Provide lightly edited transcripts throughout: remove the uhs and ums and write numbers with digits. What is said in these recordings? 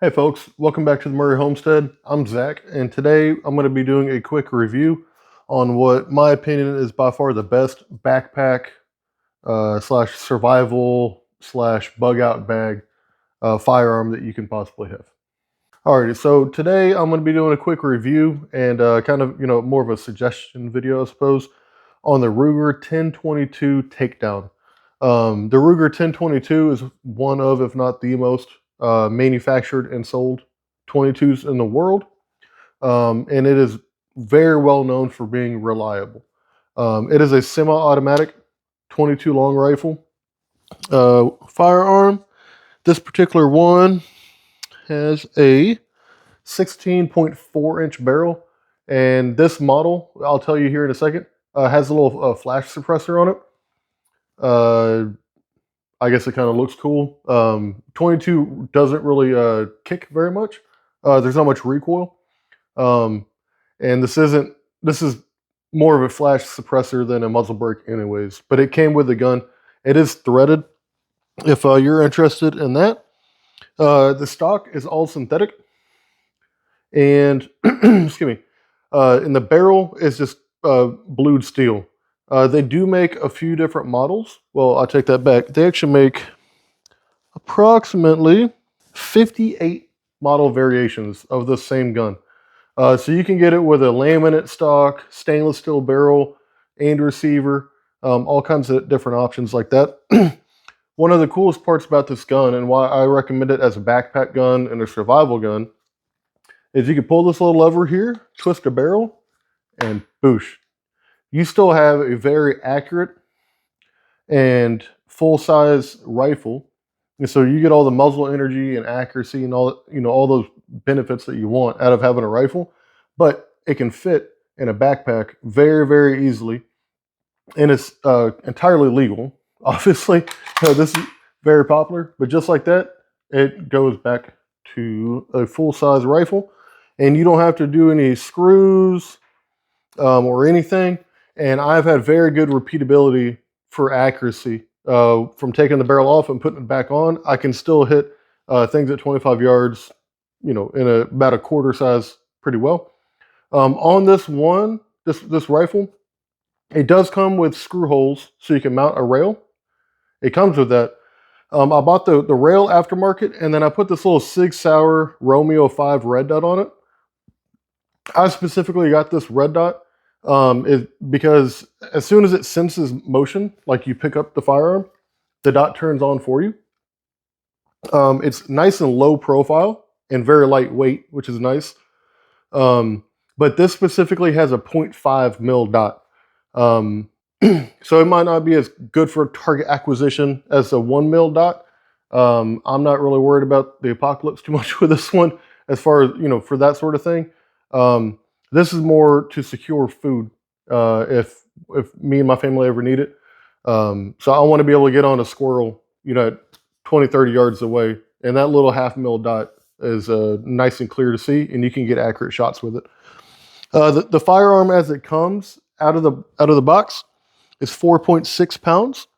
Hey folks, welcome back to the Murray Homestead. I'm Zach, and today I'm going to be doing a quick review on what my opinion is by far the best backpack slash survival slash bug out bag firearm that you can possibly have. Alrighty, so today I'm going to be doing a quick review and kind of, more of a suggestion video, I suppose, on the Ruger 1022 Takedown. The Ruger 1022 is one of, if not the most, manufactured and sold 22s in the world, and it is very well known for being reliable. It is a semi-automatic 22 long rifle firearm. This particular one has a 16.4-inch barrel, and this model, I'll tell you here in a second, has a little flash suppressor on it. I guess it kind of looks cool. 22 doesn't really kick very much. There's not much recoil. And this is more of a flash suppressor than a muzzle brake anyways, but it came with the gun. It is threaded if you're interested in that. The stock is all synthetic, and excuse me, and the barrel is just blued steel. They do make a few different models. Well, I take that back. They actually make approximately 58 model variations of the same gun. So you can get it with a laminate stock, stainless steel barrel, and receiver, all kinds of different options like that. One of the coolest parts about this gun, and why I recommend it as a backpack gun and a survival gun, is you can pull this little lever here, twist the barrel, and boosh. You still have a very accurate and full-size rifle, and so you get all the muzzle energy and accuracy and all those benefits that you want out of having a rifle, but it can fit in a backpack very, very easily, and it's entirely legal. Obviously, this is very popular, but just like that, it goes back to a full-size rifle, and you don't have to do any screws or anything. And I've had very good repeatability for accuracy. From taking the barrel off and putting it back on, I can still hit things at 25 yards, in about a quarter size pretty well. On this rifle, it does come with screw holes so you can mount a rail. It comes with that. I bought the rail aftermarket, and then I put this little Sig Sauer Romeo 5 red dot on it. I specifically got this red dot because as soon as it senses motion, like you pick up the firearm, the dot turns on for you. It's nice and low profile and very lightweight, which is nice. But this specifically has a 0.5 mil dot. So it might not be as good for target acquisition as a 1 mil dot. I'm not really worried about the apocalypse too much with this one as far as, for that sort of thing. This is more to secure food if me and my family ever need it. So I want to be able to get on a squirrel, at 20, 30 yards away. And that little 0.5 mil dot is nice and clear to see, and you can get accurate shots with it. The firearm as it comes out of the box is 4.6 pounds.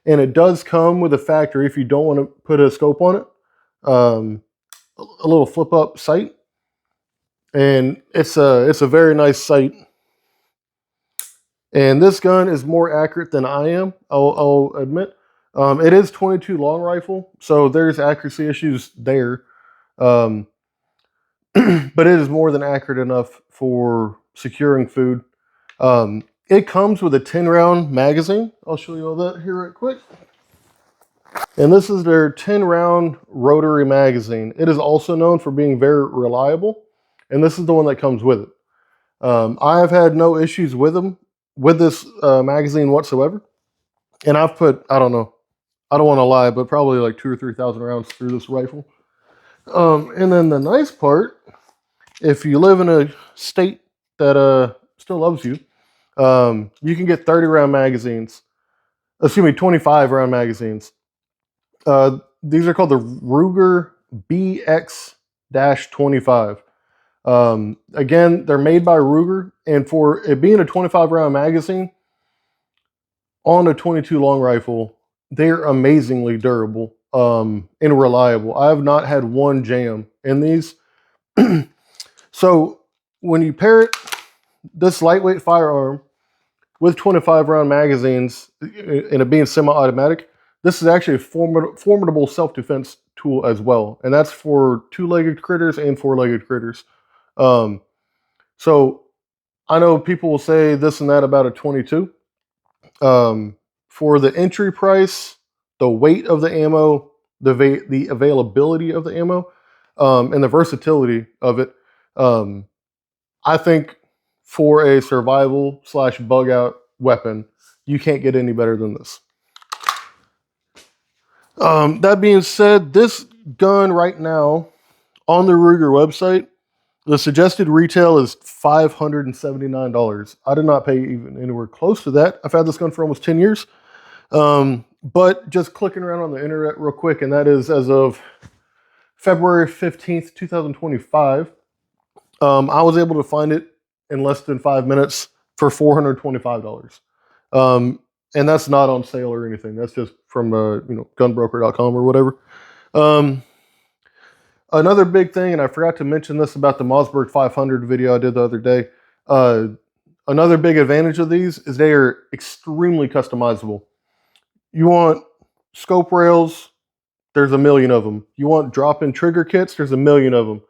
And it does come with a factory, if you don't want to put a scope on it, a little flip up sight. And it's a very nice sight. And this gun is more accurate than I am, I'll admit. It is 22 long rifle, so there's accuracy issues there. But it is more than accurate enough for securing food. It comes with a 10-round magazine. I'll show you all that here right quick. And this is their 10-round rotary magazine. It is also known for being very reliable, and this is the one that comes with it. I have had no issues with this magazine whatsoever. And I've put, I don't know, I don't want to lie, but probably like 2,000 or 3,000 rounds through this rifle. And then the nice part, if you live in a state that still loves you, you can get 30-round magazines. Excuse me, 25-round magazines. These are called the Ruger BX-25. Again, they're made by Ruger, and for it being a 25-round magazine on a 22 long rifle, they're amazingly durable. and reliable. I have not had one jam in these. So when you pair this lightweight firearm with 25 round magazines and it being semi-automatic, this is actually a formidable self-defense tool as well. And that's for two-legged critters and four-legged critters. So I know people will say this and that about a 22. For the entry price, the weight of the ammo, the availability of the ammo, and the versatility of it, I think for a survival / bug out weapon, you can't get any better than this. That being said, this gun right now on the Ruger website, the suggested retail is $579. I did not pay even anywhere close to that. I've had this gun for almost 10 years. But just clicking around on the internet real quick, and that is as of February 15th, 2025, I was able to find it in less than 5 minutes for $425. And that's not on sale or anything. That's just from gunbroker.com or whatever. Another big thing, and I forgot to mention this about the Mossberg 500 video I did the other day. Another big advantage of these is they are extremely customizable. You want scope rails, there's a million of them. You want drop-in trigger kits, there's a million of them.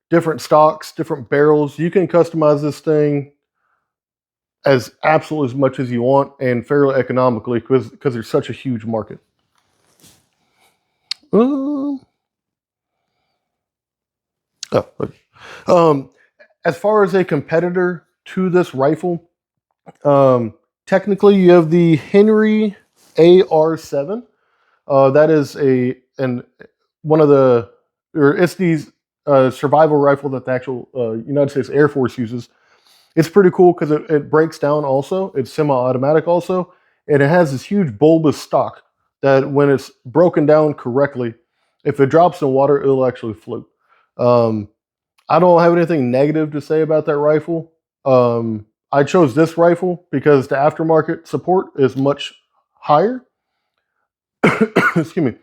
Different stocks, different barrels. You can customize this thing as absolutely as much as you want and fairly economically because there's such a huge market. As far as a competitor to this rifle, technically you have the Henry AR7. That is it's the survival rifle that the actual United States Air Force uses. It's pretty cool because it breaks down also. It's semi-automatic also. And it has this huge bulbous stock that when it's broken down correctly, if it drops in water, it'll actually float. I don't have anything negative to say about that rifle. I chose this rifle because the aftermarket support is much higher. Excuse me.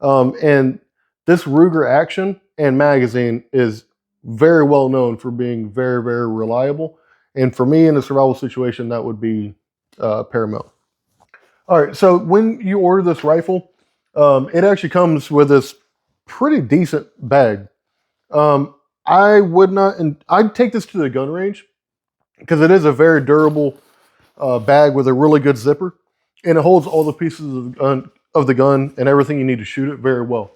And this Ruger action and magazine is very well known for being very, very reliable. And for me in a survival situation, that would be paramount. All right, so when you order this rifle, it actually comes with this pretty decent bag. I'd take this to the gun range because it is a very durable bag with a really good zipper, and it holds all the pieces of the gun and everything you need to shoot it very well.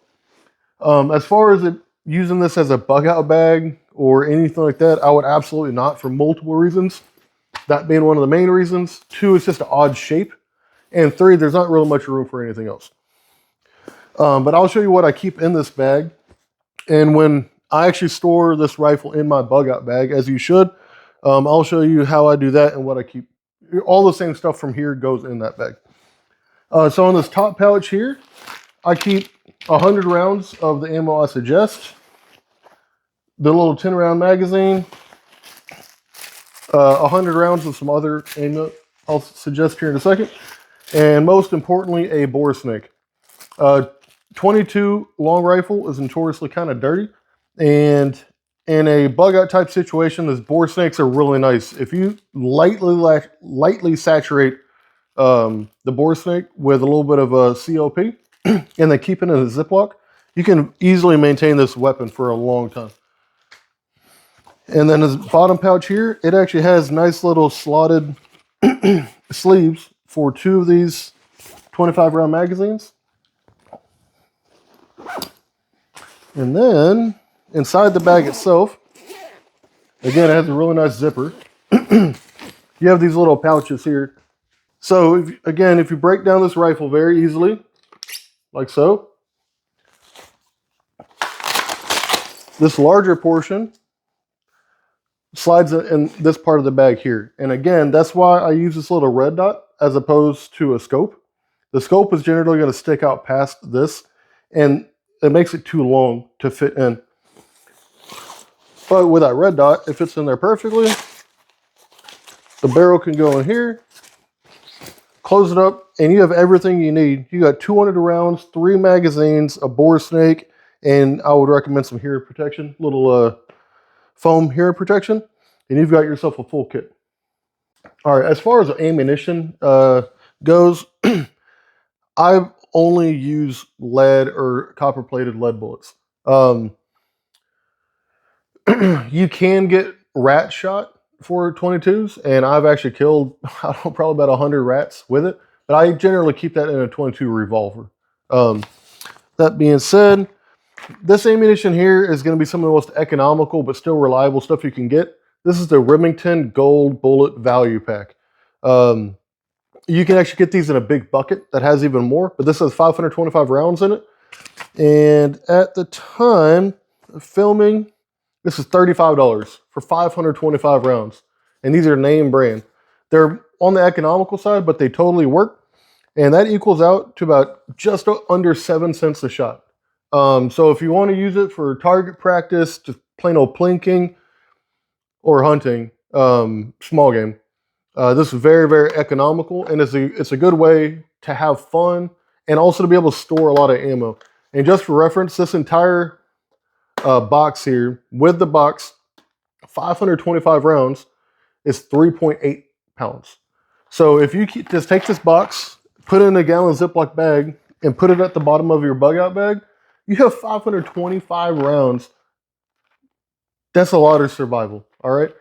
As far as using this as a bug out bag or anything like that, I would absolutely not for multiple reasons. That being one of the main reasons. 2, it's just an odd shape. And 3, there's not really much room for anything else. But I'll show you what I keep in this bag. And when I actually store this rifle in my bug out bag, as you should, I'll show you how I do that and what I keep. All the same stuff from here goes in that bag. So on this top pouch here, I keep 100 rounds of the ammo I suggest, the little 10 round magazine, 100 rounds of some other ammo I'll suggest here in a second, and most importantly, a bore snake. 22 long rifle is notoriously kind of dirty, and in a bug out type situation, those bore snakes are really nice. If you lightly saturate the bore snake with a little bit of a COP and then keep it in a Ziploc, you can easily maintain this weapon for a long time. And then this bottom pouch here, it actually has nice little slotted sleeves for 2 of these 25 round magazines. And then inside the bag itself, again, it has a really nice zipper. You have these little pouches here. So if you break down this rifle very easily, like so, this larger portion slides in this part of the bag here. And again, that's why I use this little red dot as opposed to a scope. The scope is generally going to stick out past this, and it makes it too long to fit in. But with that red dot, it fits in there perfectly. The barrel can go in here. close it up, and you have everything you need. You got 200 rounds, 3 magazines, a bore snake, and I would recommend some hearing protection, little foam hearing protection, and you've got yourself a full kit. All right, as far as ammunition goes, I only use lead or copper-plated lead bullets. You can get rat shot for 22s, and I've actually killed I don't know, probably about 100 rats with it. But I generally keep that in a 22 revolver. That being said, this ammunition here is going to be some of the most economical but still reliable stuff you can get. This is the Remington Gold Bullet Value Pack. You can actually get these in a big bucket that has even more, but this has 525 rounds in it. And at the time of filming, this is $35 for 525 rounds. And these are name brand. They're on the economical side, but they totally work. And that equals out to about just under 7 cents a shot. So if you want to use it for target practice, just plain old plinking or hunting, small game, this is very, very economical, and it's a good way to have fun and also to be able to store a lot of ammo. And just for reference, this entire box here, with the box, 525 rounds, is 3.8 pounds. So if you just take this box, put it in a gallon Ziploc bag, and put it at the bottom of your bug out bag, you have 525 rounds. That's a lot of survival, all right?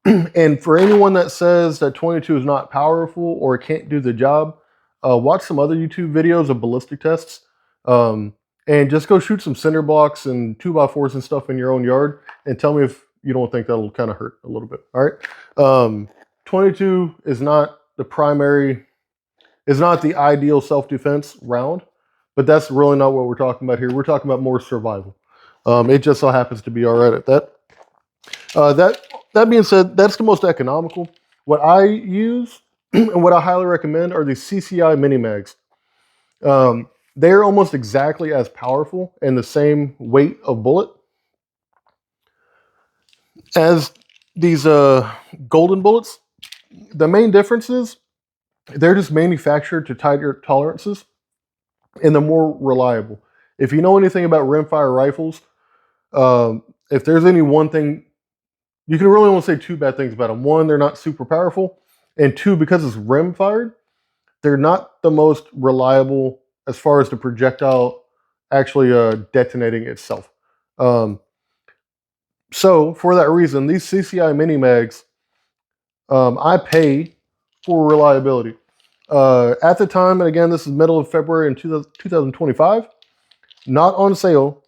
And for anyone that says that 22 is not powerful or can't do the job, watch some other YouTube videos of ballistic tests. And just go shoot some cinder blocks and 2x4s and stuff in your own yard and tell me if you don't think that'll kind of hurt a little bit, all right? 22 is not the primary, is not the ideal self-defense round, but that's really not what we're talking about here. We're talking about more survival. It just so happens to be all right at that. That being said, that's the most economical. What I use and what I highly recommend are the CCI mini mags. They're almost exactly as powerful and the same weight of bullet as these golden bullets. The main difference is they're just manufactured to tighter tolerances and they're more reliable. If you know anything about rimfire rifles, if there's any one thing, you can really only say 2 bad things about them. 1, they're not super powerful, and 2, because it's rim fired, they're not the most reliable as far as the projectile actually detonating itself. So for that reason, these CCI mini mags, I pay for reliability. At the time, and again, this is middle of February in 2025, not on sale.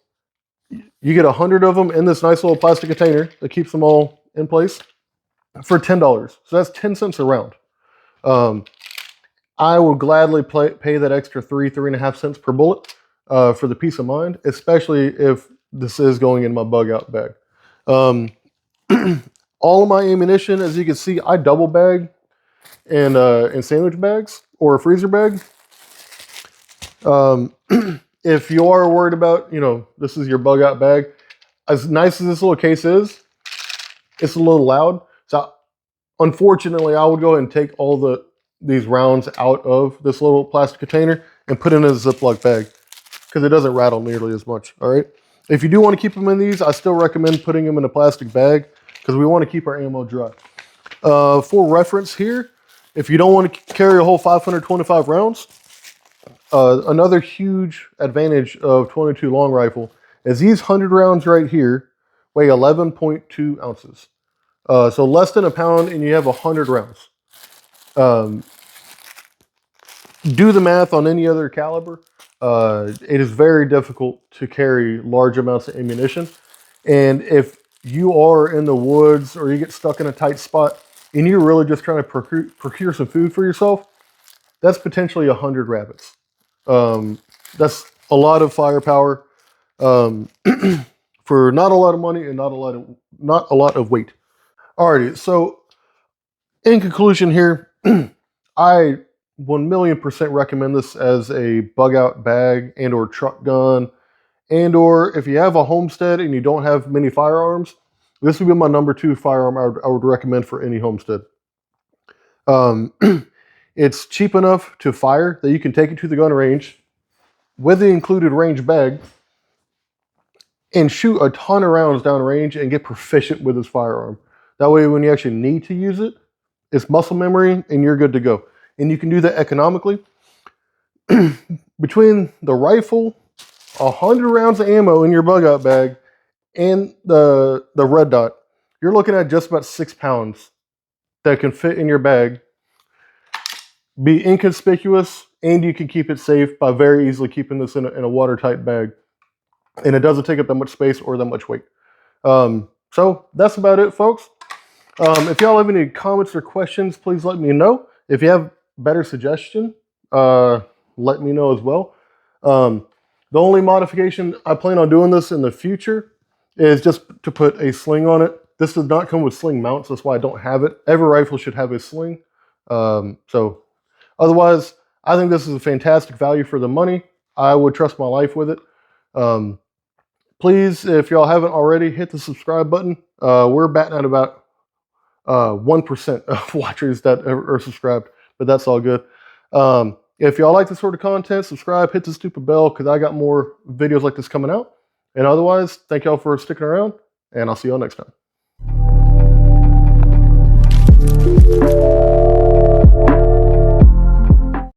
You get 100 of them in this nice little plastic container that keeps them all in place for $10. So that's 10 cents a round. I will gladly pay that extra 3.5 cents per bullet for the peace of mind, especially if this is going in my bug out bag. All of my ammunition, as you can see, I double bag in sandwich bags or a freezer bag. If you are worried about, this is your bug out bag, as nice as this little case is, it's a little loud. So unfortunately, I would go ahead and take all these rounds out of this little plastic container and put it in a Ziploc bag because it doesn't rattle nearly as much, all right? If you do want to keep them in these, I still recommend putting them in a plastic bag because we want to keep our ammo dry. For reference here, if you don't want to carry a whole 525 rounds, another huge advantage of 22 long rifle is these 100 rounds right here weigh 11.2 ounces. So less than a pound, and you have 100 rounds. Do the math on any other caliber. It is very difficult to carry large amounts of ammunition. And if you are in the woods or you get stuck in a tight spot and you're really just trying to procure some food for yourself, that's potentially 100 rabbits. That's a lot of firepower for not a lot of money and not a lot of weight. Alrighty, so in conclusion here, I 1,000,000% recommend this as a bug out bag and or truck gun, and or if you have a homestead and you don't have many firearms, this would be my number 2 firearm I would recommend for any homestead. It's cheap enough to fire that you can take it to the gun range with the included range bag and shoot a ton of rounds downrange and get proficient with this firearm. That way, when you actually need to use it, it's muscle memory and you're good to go. And you can do that economically. Between the rifle, 100 rounds of ammo in your bug out bag, and the red dot, you're looking at just about 6 pounds that can fit in your bag, be inconspicuous, and you can keep it safe by very easily keeping this in a watertight bag. And it doesn't take up that much space or that much weight. So that's about it, folks. If y'all have any comments or questions, please let me know. If you have better suggestion, let me know as well. The only modification I plan on doing this in the future is just to put a sling on it. This does not come with sling mounts. That's why I don't have it. Every rifle should have a sling. So otherwise, I think this is a fantastic value for the money. I would trust my life with it. Please, if y'all haven't already, hit the subscribe button. We're batting at about 1% of watchers that are subscribed, but that's all good. If y'all like this sort of content, subscribe, hit the stupid bell, because I got more videos like this coming out. And otherwise, thank y'all for sticking around, and I'll see y'all next time.